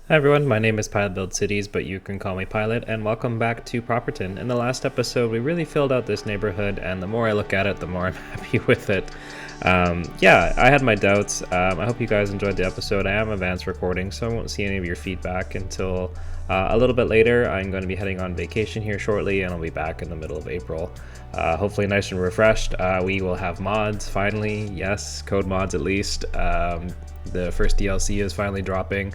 Hi everyone, my name is Pilot Build Cities, but you can call me Pilot, and welcome back to Properton. In the last episode, we really filled out this neighborhood, and the more I look at it, the more I'm happy with it. Yeah, I had my doubts. I hope you guys enjoyed the episode. I am advanced recording, so I won't see any of your feedback until a little bit later. I'm going to be heading on vacation here shortly, and I'll be back in the middle of April. Hopefully nice and refreshed. We will have mods, finally. Yes, code mods at least. The first DLC is finally dropping.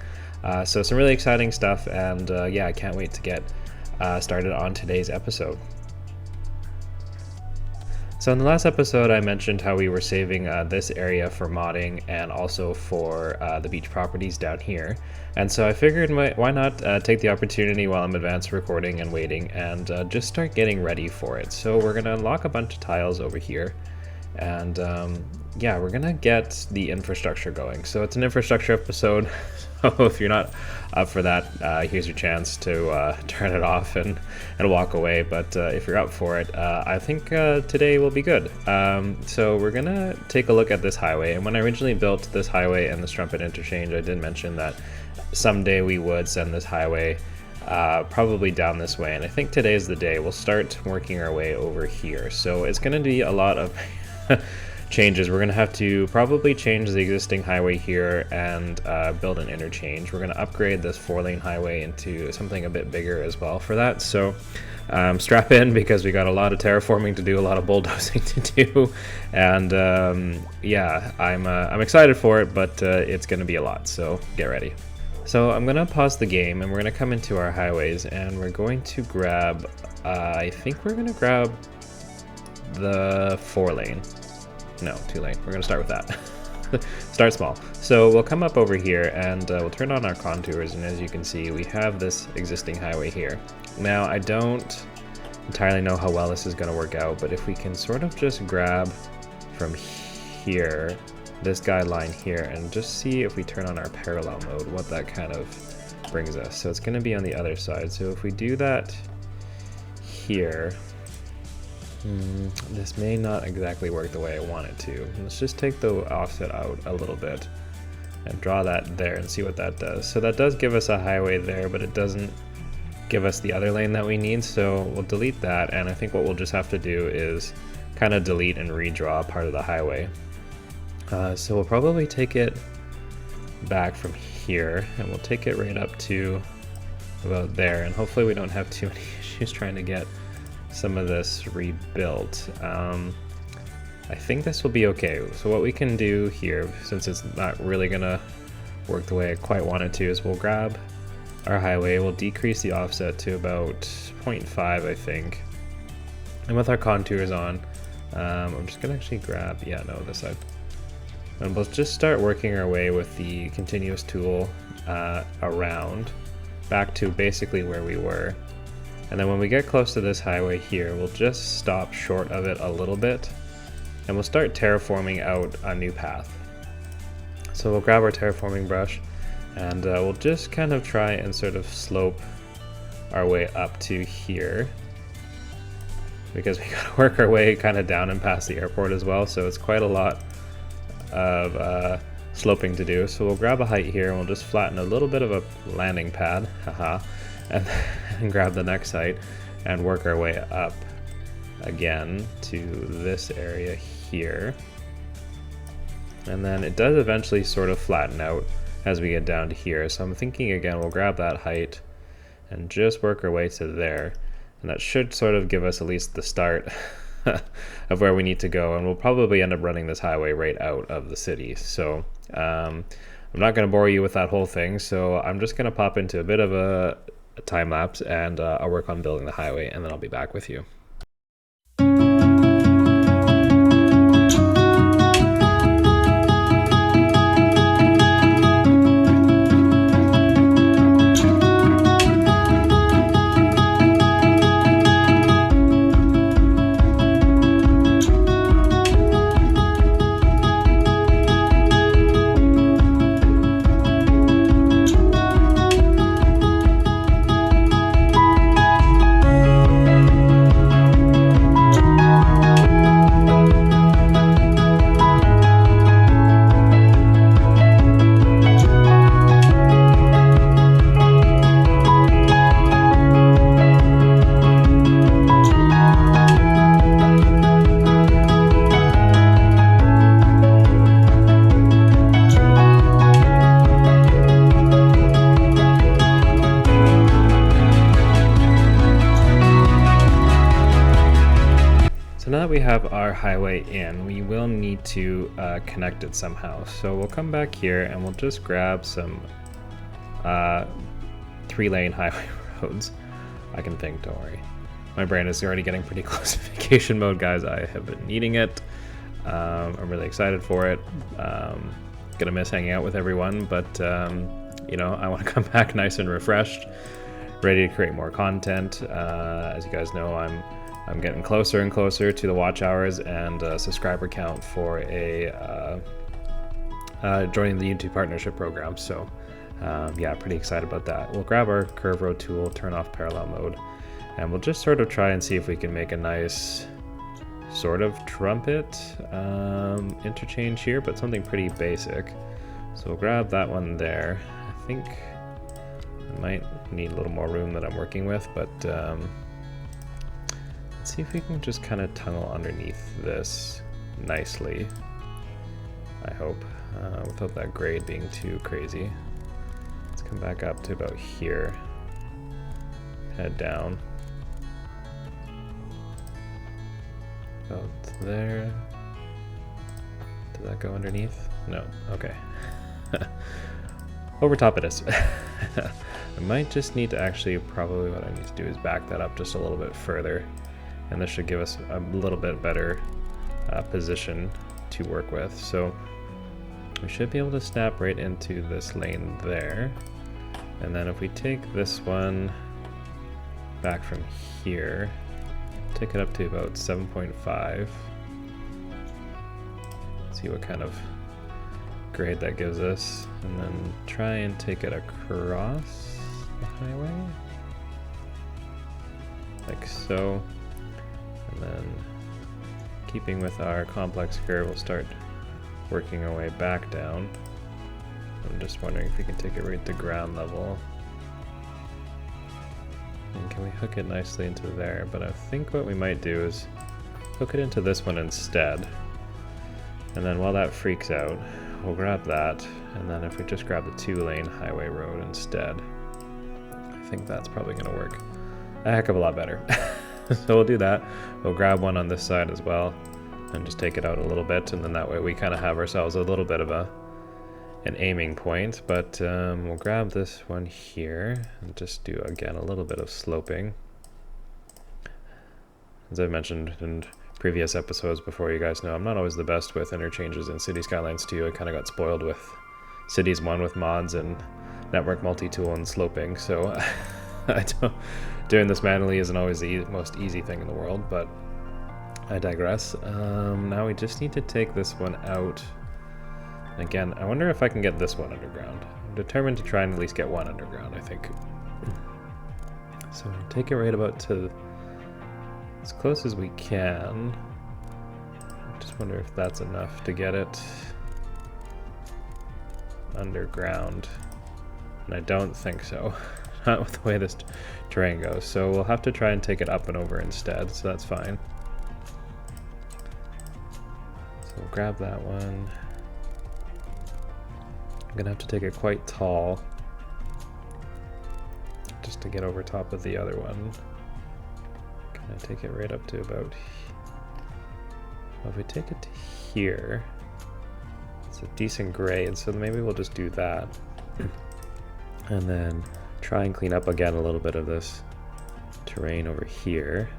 So some really exciting stuff, and yeah, I can't wait to get started on today's episode. So in the last episode, I mentioned how we were saving this area for modding and also for the beach properties down here. And so I figured why not take the opportunity while I'm advanced recording and waiting and just start getting ready for it. So we're going to unlock a bunch of tiles over here. And yeah, we're gonna get the infrastructure going. So it's an infrastructure episode. So if you're not up for that, here's your chance to turn it off and walk away. But if you're up for it, I think today will be good. So we're gonna take a look at this highway. And when I originally built this highway and this Trumpet interchange, I did mention that someday we would send this highway probably down this way. And I think today is the day. We'll start working our way over here. So it's gonna be a lot of changes. We're going to have to probably change the existing highway here and build an interchange. We're going to upgrade this 4-lane highway into something a bit bigger as well for that. So strap in, because we got a lot of terraforming to do, a lot of bulldozing to do, and yeah, I'm excited for it, but it's going to be a lot, so get ready. So I'm going to pause the game and we're going to come into our highways and we're going to grab, I think we're going to grab the 4-lane. No, 2-lane. We're going to start with that. Start small. So we'll come up over here and we'll turn on our contours, and as you can see, we have this existing highway here. Now, I don't entirely know how well this is going to work out, but if we can sort of just grab from here, this guideline here, and just see if we turn on our parallel mode, what that kind of brings us. So it's going to be on the other side. So if we do that here, this may not exactly work the way I want it to. Let's just take the offset out a little bit and draw that there and see what that does. So that does give us a highway there, but it doesn't give us the other lane that we need. So we'll delete that, and I think what we'll just have to do is kind of delete and redraw part of the highway. So we'll probably take it back from here, and we'll take it right up to about there, and hopefully we don't have too many issues trying to get some of this rebuilt. I think this will be okay. So what we can do here, since it's not really gonna work the way I quite want it to, is we'll grab our highway, we'll decrease the offset to about 0.5, I think, and with our contours on, I'm just gonna actually grab, this side, and we'll just start working our way with the continuous tool around back to basically where we were. And then when we get close to this highway here, we'll just stop short of it a little bit, and we'll start terraforming out a new path. So we'll grab our terraforming brush, and we'll just kind of try and sort of slope our way up to here, because we gotta work our way kind of down and past the airport as well, so it's quite a lot of sloping to do. So we'll grab a height here, and we'll just flatten a little bit of a landing pad, haha, and grab the next height and work our way up again to this area here. And then it does eventually sort of flatten out as we get down to here. So I'm thinking again, we'll grab that height and just work our way to there. And that should sort of give us at least the start of where we need to go. And we'll probably end up running this highway right out of the city. So I'm not going to bore you with that whole thing. So I'm just going to pop into a bit of a time lapse, and I'll work on building the highway, and then I'll be back with you. we have our highway in, we will need to connect it somehow. So we'll come back here and we'll just grab some 3-lane highway roads. I can think, don't worry. My brain is already getting pretty close to vacation mode, guys. I have been needing it. I'm really excited for it. Gonna miss hanging out with everyone, but you know, I want to come back nice and refreshed, ready to create more content. As you guys know, I'm getting closer and closer to the watch hours and subscriber count for a joining the YouTube partnership program. So yeah, pretty excited about that. We'll grab our curve road tool, turn off parallel mode, and we'll just sort of try and see if we can make a nice sort of trumpet interchange here, but something pretty basic. So we'll grab that one there. I think I might need a little more room that I'm working with, but let's see if we can just kind of tunnel underneath this nicely, I hope, without that grade being too crazy. Let's come back up to about here, head down. About there. Did that go underneath? No, okay. Over top it is. I might just need to actually, probably what I need to do is back that up just a little bit further, and this should give us a little bit better position to work with. So we should be able to snap right into this lane there, and then if we take this one back from here, take it up to about 7.5, see what kind of grade that gives us, and then try and take it across the highway like so, and then keeping with our complex curve, we'll start working our way back down. I'm just wondering if we can take it right to ground level, and can we hook it nicely into there. But I think what we might do is hook it into this one instead, and then while that freaks out, we'll grab that, and then if we just grab the 2-lane highway road instead, I think that's probably going to work a heck of a lot better. So we'll do that. We'll grab one on this side as well and just take it out a little bit, and then that way we kind of have ourselves a little bit of an aiming point. But we'll grab this one here and just do again a little bit of sloping. As I've mentioned in previous episodes before, you guys know I'm not always the best with interchanges in Cities Skylines 2. I kind of got spoiled with Cities 1 with mods and network multi-tool and sloping, so doing this manually isn't always the most easy thing in the world, but I digress. Now we just need to take this one out. And again, I wonder if I can get this one underground. I'm determined to try and at least get one underground, I think. So take it right about to as close as we can. I just wonder if that's enough to get it underground. And I don't think so. Not with the way this terrain goes. So we'll have to try and take it up and over instead, so that's fine. So we'll grab that one. I'm gonna have to take it quite tall just to get over top of the other one. Can I take it right up to about, well, if we take it to here, it's a decent grade, so maybe we'll just do that. And then try and clean up again a little bit of this terrain over here.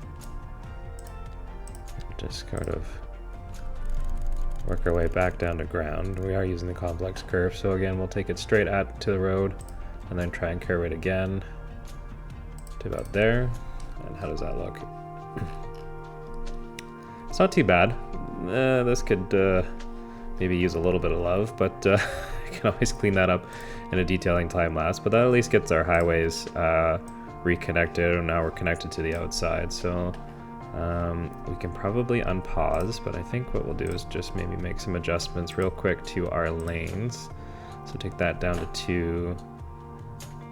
Just kind of work our way back down to ground. We are using the complex curve, so again we'll take it straight out to the road and then try and curve it again to about there. And how does that look? It's not too bad. This could maybe use a little bit of love, but I can always clean that up in a detailing time lapse. But that at least gets our highways reconnected, and now we're connected to the outside. So we can probably unpause, but I think what we'll do is just maybe make some adjustments real quick to our lanes. So take that down to 2.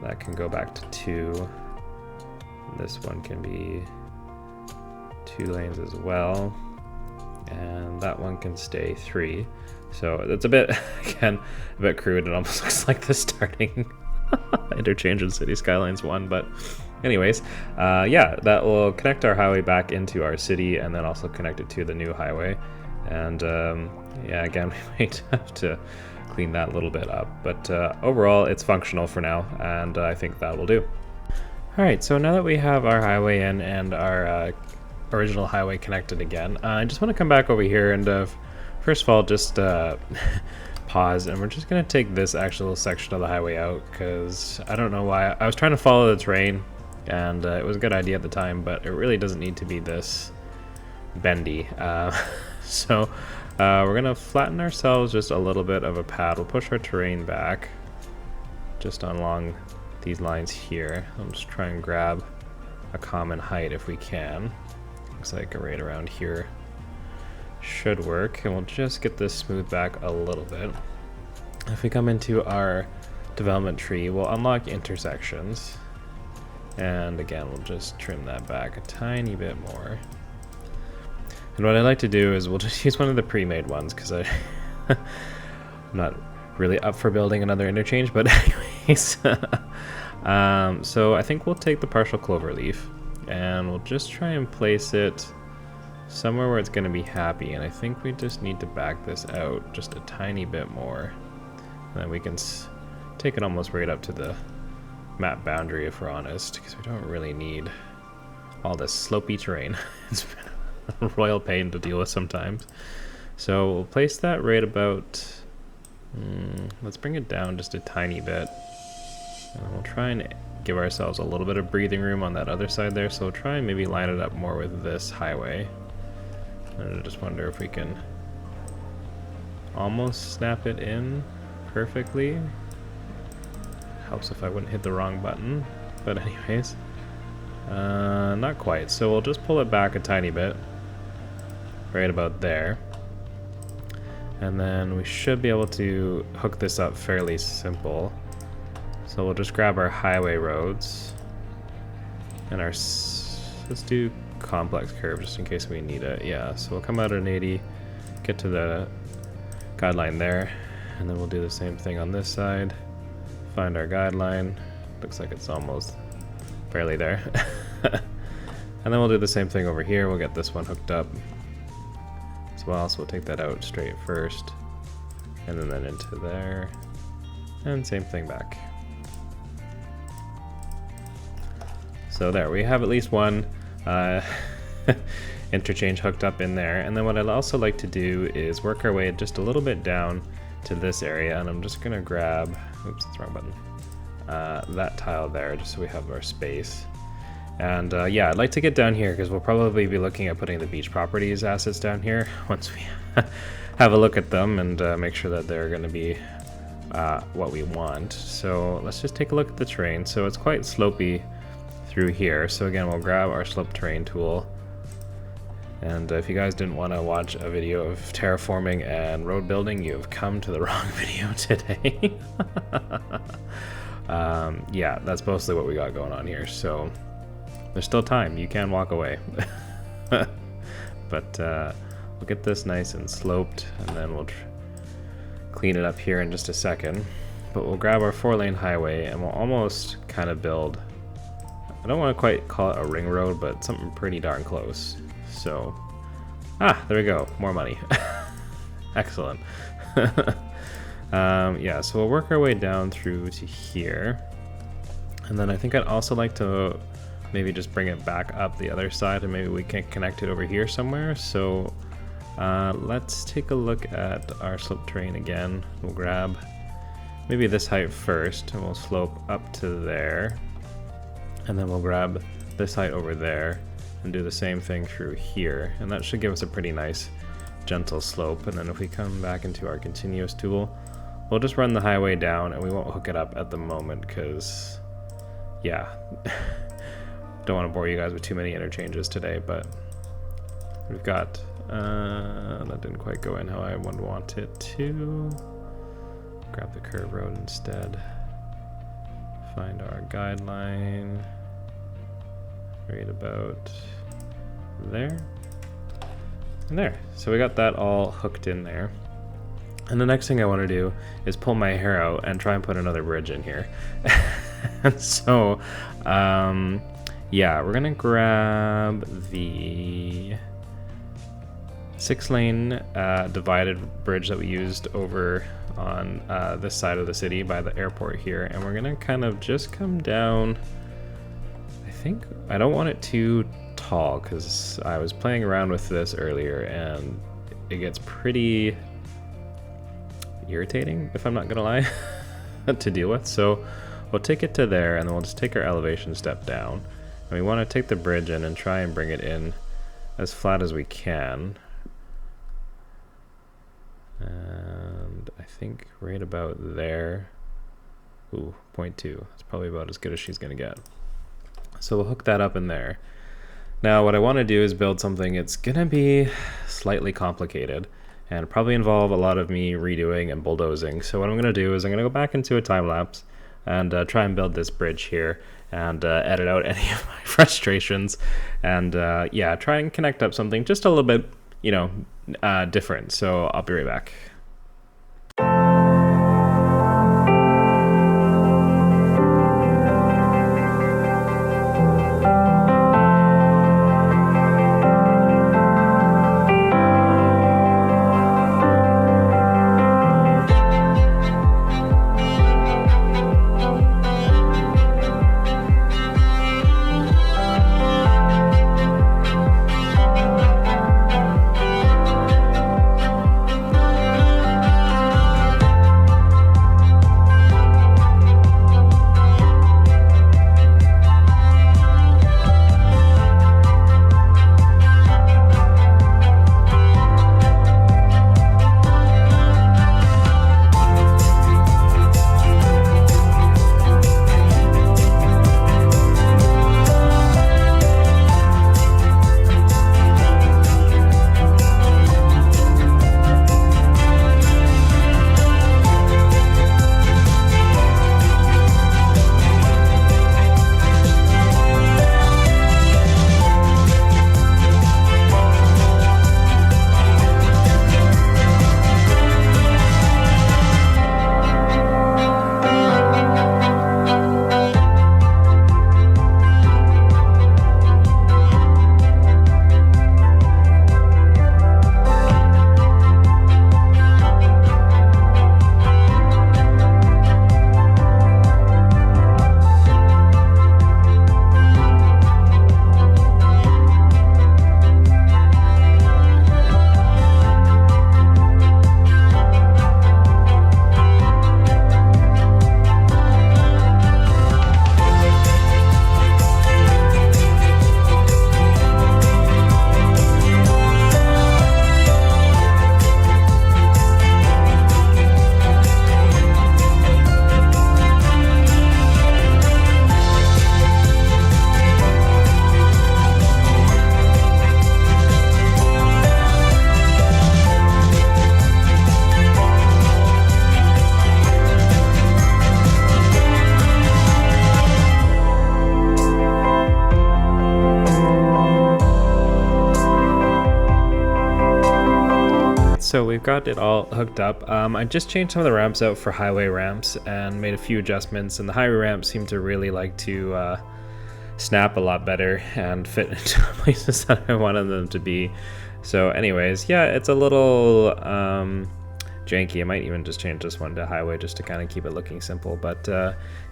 That can go back to 2. This one can be 2 lanes as well, and that one can stay 3. So it's a bit, again, a bit crude. It almost looks like the starting interchange in Cities Skylines 1, but Anyways, yeah, that will connect our highway back into our city and then also connect it to the new highway. And yeah, again, we might have to clean that a little bit up. But overall, it's functional for now, and I think that will do. All right, so now that we have our highway in and our original highway connected again, I just want to come back over here and first of all, just pause, and we're just going to take this actual section of the highway out because I don't know why. I was trying to follow the terrain, and it was a good idea at the time, but it really doesn't need to be this bendy. So we're going to flatten ourselves just a little bit of a pad. We'll push our terrain back just along these lines here. I'll just try and grab a common height if we can. Looks like right around here should work, and we'll just get this smoothed back a little bit. If we come into our development tree, we'll unlock intersections, and again we'll just trim that back a tiny bit more. And what I like to do is we'll just use one of the pre-made ones because I'm not really up for building another interchange, but anyways. So I think we'll take the partial cloverleaf and we'll just try and place it somewhere where it's going to be happy, and I think we just need to back this out just a tiny bit more, and then we can take it almost right up to the map boundary if we're honest, because we don't really need all this slopey terrain. It's been a royal pain to deal with sometimes. So we'll place that right about, let's bring it down just a tiny bit, and we'll try and give ourselves a little bit of breathing room on that other side there, so we'll try and maybe line it up more with this highway. And I just wonder if we can almost snap it in perfectly. Helps if I wouldn't hit the wrong button, but anyways, not quite. So we'll just pull it back a tiny bit, right about there, and then we should be able to hook this up fairly simple. So we'll just grab our highway roads and our let's do complex curve just in case we need it. Yeah, so we'll come out at an 80, get to the guideline there, and then we'll do the same thing on this side. Find our guideline. Looks like it's almost barely there. And then we'll do the same thing over here. We'll get this one hooked up as well, so we'll take that out straight first, and then into there, and same thing back. So there, we have at least one interchange hooked up in there. And then what I'd also like to do is work our way just a little bit down to this area, and I'm just gonna grab, oops, that's the wrong button, that tile there, just so we have our space. And yeah, I'd like to get down here because we'll probably be looking at putting the beach properties assets down here once we have a look at them and make sure that they're gonna be what we want. So let's just take a look at the terrain. So it's quite slopey through here. So again, we'll grab our slope terrain tool, and if you guys didn't want to watch a video of terraforming and road building, you've come to the wrong video today. Yeah, that's mostly what we got going on here, so there's still time, you can walk away. But we'll get this nice and sloped, and then we'll clean it up here in just a second. But we'll grab our 4-lane highway and we'll almost kind of build, I don't want to quite call it a ring road, but something pretty darn close. So, there we go, more money. Excellent. Yeah, so we'll work our way down through to here. And then I think I'd also like to maybe just bring it back up the other side, and maybe we can connect it over here somewhere. So let's take a look at our slope terrain again. We'll grab maybe this height first, and we'll slope up to there. And then we'll grab this height over there and do the same thing through here. And that should give us a pretty nice gentle slope. And then if we come back into our continuous tool, we'll just run the highway down, and we won't hook it up at the moment because, yeah, don't want to bore you guys with too many interchanges today, but we've got, that didn't quite go in how I would want it to. Grab the curve road instead. Find our guideline right about there and there. So we got that all hooked in there. And the next thing I want to do is pull my hair out and try and put another bridge in here. And so, yeah, we're gonna grab the 6-lane divided bridge that we used over on this side of the city by the airport here, and we're gonna kind of just come down. I think I don't want it too tall because I was playing around with this earlier and it gets pretty irritating, if I'm not gonna lie, to deal with. So we'll take it to there, and then we'll just take our elevation step down. And we want to take the bridge in and try and bring it in as flat as we can. And I think right about there. Ooh, 0.2. That's probably about as good as she's gonna get. So we'll hook that up in there. Now what I want to do is build something. It's gonna be slightly complicated and probably involve a lot of me redoing and bulldozing. So what I'm gonna do is I'm gonna go back into a time lapse and try and build this bridge here and edit out any of my frustrations and yeah, try and connect up something just a little bit, you know, different. So I'll be right back. So we've got it all hooked up. I just changed some of the ramps out for highway ramps and made a few adjustments, and the highway ramps seem to really like to snap a lot better and fit into places that I wanted them to be. So anyways, yeah, it's a little janky. I might even just change this one to highway just to kind of keep it looking simple. But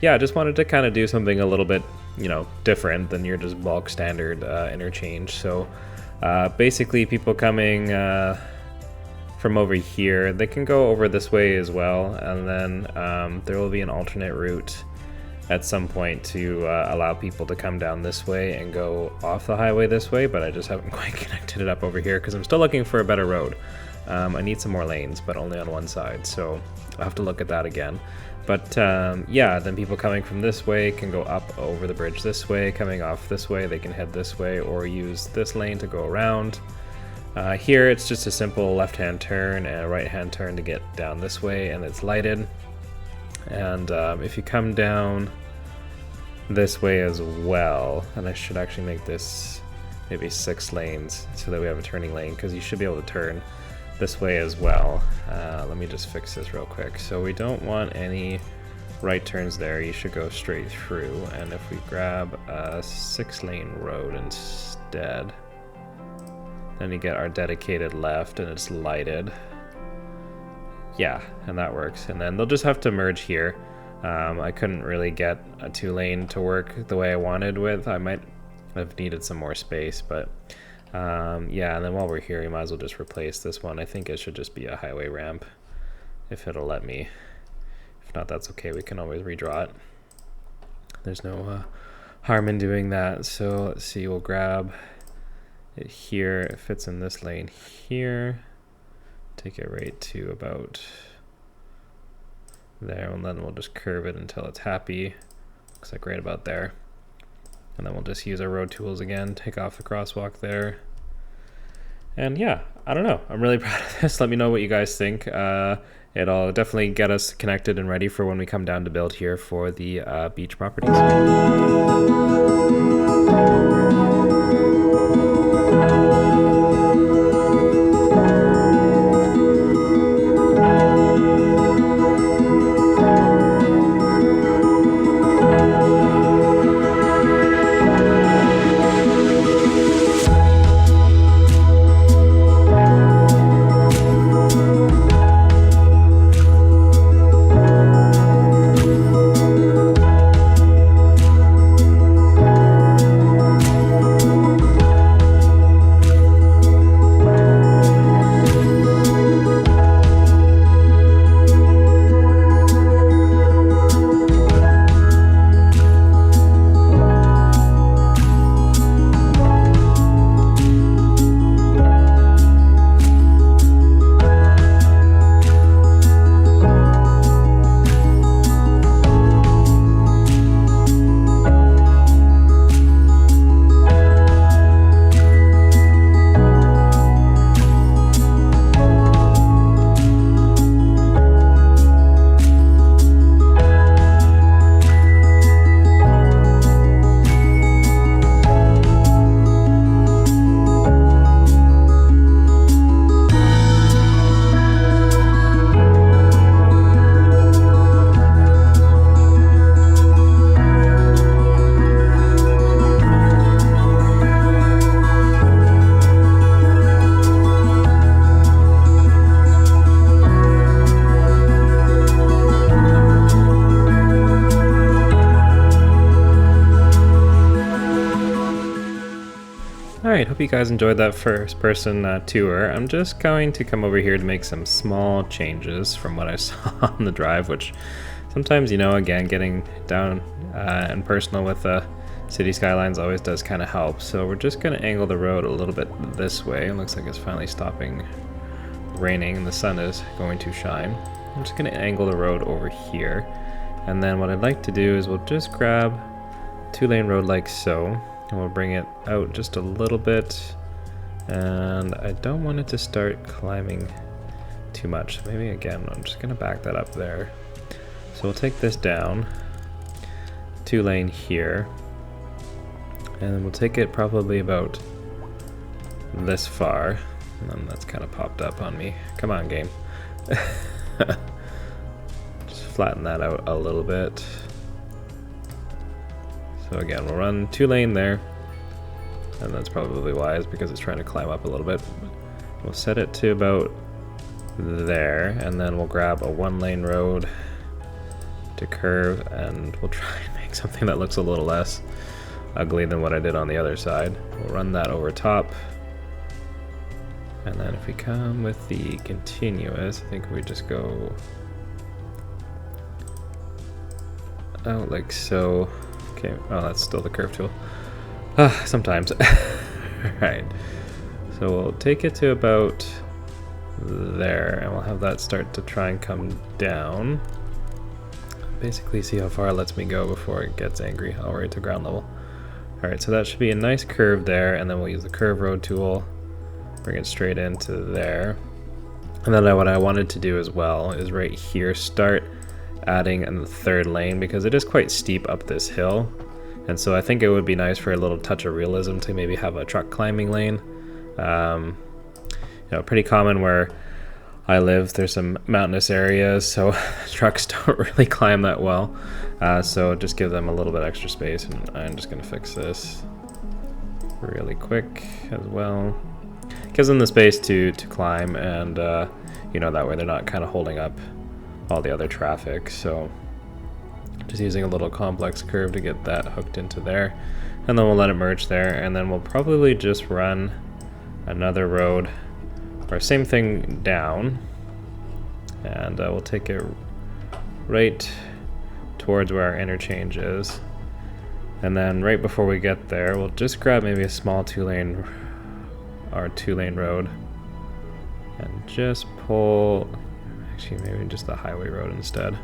yeah, I just wanted to kind of do something a little bit, you know, different than your just bulk standard interchange. So basically people coming from over here, they can go over this way as well, and then there will be an alternate route at some point to allow people to come down this way and go off the highway this way, but I just haven't quite connected it up over here because I'm still looking for a better road. I need some more lanes, but only on one side, so I'll have to look at that again. But yeah, then people coming from this way can go up over the bridge this way, coming off this way, they can head this way or use this lane to go around. Here it's just a simple left-hand turn and a right-hand turn to get down this way, and it's lighted. And if you come down this way as well, and I should actually make this maybe 6 lanes so that we have a turning lane, because you should be able to turn this way as well. Let me just fix this real quick. So we don't want any right turns there, you should go straight through. And if we grab a 6-lane road instead, then you get our dedicated left and it's lighted. Yeah, and that works. And then they'll just have to merge here. I couldn't really get a 2-lane to work the way I wanted with. I might have needed some more space, but yeah, and then while we're here, you might as well just replace this one. I think it should just be a highway ramp, if it'll let me. If not, that's okay. We can always redraw it. There's no harm in doing that. So let's see, we'll grab it here. It fits in this lane here. Take it right to about there, and then we'll just curve it until it's happy. Looks like right about there. And then we'll just use our road tools again, take off the crosswalk there. And yeah, I don't know. I'm really proud of this. Let me know what you guys think. It'll definitely get us connected and ready for when we come down to build here for the beach properties. Alright, hope you guys enjoyed that first person tour. I'm just going to come over here to make some small changes from what I saw on the drive, which sometimes, you know, again, getting down and personal with Cities Skylines always does kind of help. So we're just going to angle the road a little bit this way. It looks like it's finally stopping raining and the sun is going to shine. I'm just going to angle the road over here. And then what I'd like to do is we'll just grab a 2-lane road like so. And we'll bring it out just a little bit, and I don't want it to start climbing too much. Maybe again, I'm just gonna back that up there. So we'll take this down, 2-lane here, and then we'll take it probably about this far. And then that's kind of popped up on me. Come on, game. Just flatten that out a little bit. So again, we'll run 2-lane there, and that's probably wise because it's trying to climb up a little bit. We'll set it to about there, and then we'll grab a 1-lane road to curve, and we'll try and make something that looks a little less ugly than what I did on the other side. We'll run that over top, and then if we come with the continuous, I think we just go out like so. Okay, oh, that's still the curve tool. Sometimes. Alright, so we'll take it to about there, and we'll have that start to try and come down. Basically see how far it lets me go before it gets angry. I'll rate to ground level. Alright, so that should be a nice curve there, and then we'll use the curve road tool, bring it straight into there. And then what I wanted to do as well is right here, start adding a 3rd lane, because it is quite steep up this hill, and so I think it would be nice for a little touch of realism to maybe have a truck climbing lane. You know, pretty common where I live, there's some mountainous areas, so trucks don't really climb that well. So just give them a little bit extra space, and I'm just going to fix this really quick as well. Gives them the space to climb, and you know, that way they're not kind of holding up all the other traffic. So just using a little complex curve to get that hooked into there, and then we'll let it merge there, and then we'll probably just run another road, or same thing down, and we'll take it right towards where our interchange is. And then right before we get there, we'll just grab maybe a small two-lane road and just pull, actually maybe just the highway road instead.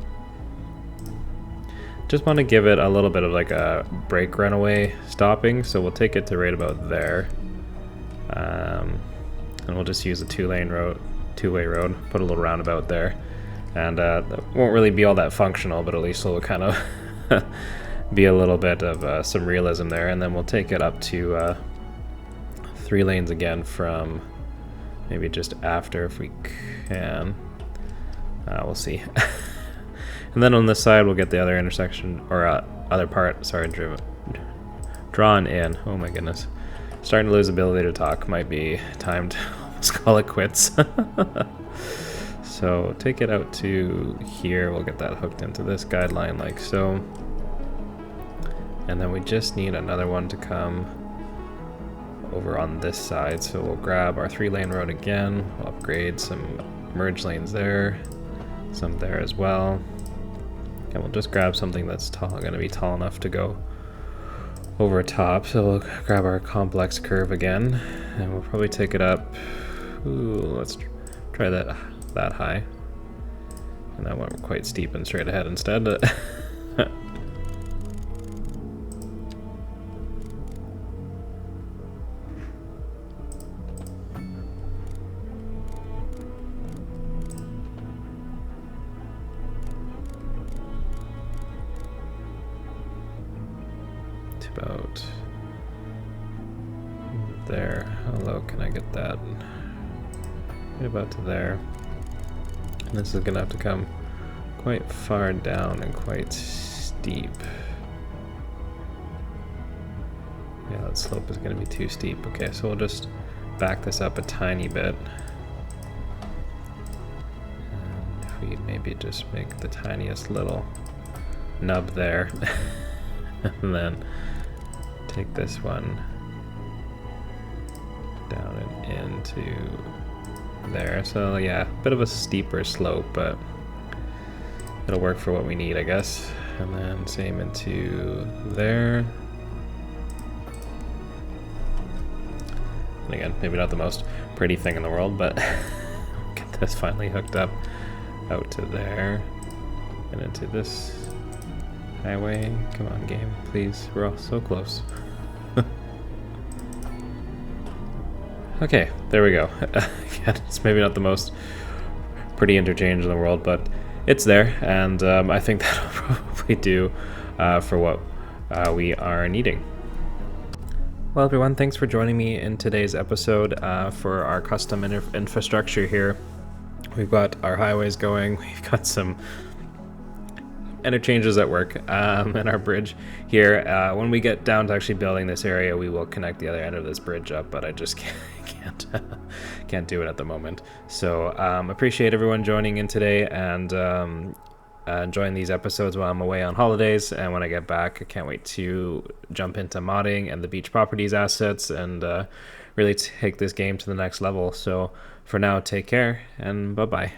Just want to give it a little bit of like a brake runaway stopping, so we'll take it to right about there. And we'll just use a two-way road, put a little roundabout there. And that won't really be all that functional, but at least it'll kind of be a little bit of some realism there. And then we'll take it up to 3 lanes again from maybe just after, if we can. We'll see. And then on this side, we'll get the other intersection, or other part, sorry, drawn in. Oh my goodness. Starting to lose ability to talk. Might be time to almost call it quits. So take it out to here. We'll get that hooked into this guideline like so. And then we just need another one to come over on this side. So we'll grab our 3-lane road again. We'll upgrade some merge lanes there, some there as well. And we'll just grab something that's going to be tall enough to go over top. So we'll grab our complex curve again, and we'll probably take it up. Ooh, let's try that high. And that went quite steep and straight ahead instead. About there. How low can I get that? Right about to there. And this is gonna have to come quite far down and quite steep. Yeah, that slope is gonna be too steep. Okay, so we'll just back this up a tiny bit. And if we maybe just make the tiniest little nub there, and then take this one down and into there. So yeah, a bit of a steeper slope, but it'll work for what we need, I guess. And then same into there. And again, maybe not the most pretty thing in the world, but get this finally hooked up out to there and into this highway. Come on, game, please. We're all so close. Okay, there we go. Again, it's maybe not the most pretty interchange in the world, but it's there, and I think that'll probably do for what we are needing. Well, everyone, thanks for joining me in today's episode for our custom infrastructure here. We've got our highways going, we've got some interchanges at work, and our bridge here. When we get down to actually building this area, we will connect the other end of this bridge up, but I just can't do it at the moment. So appreciate everyone joining in today and enjoying these episodes while I'm away on holidays. And when I get back, I can't wait to jump into modding and the beach properties assets and really take this game to the next level. So for now, take care and bye-bye.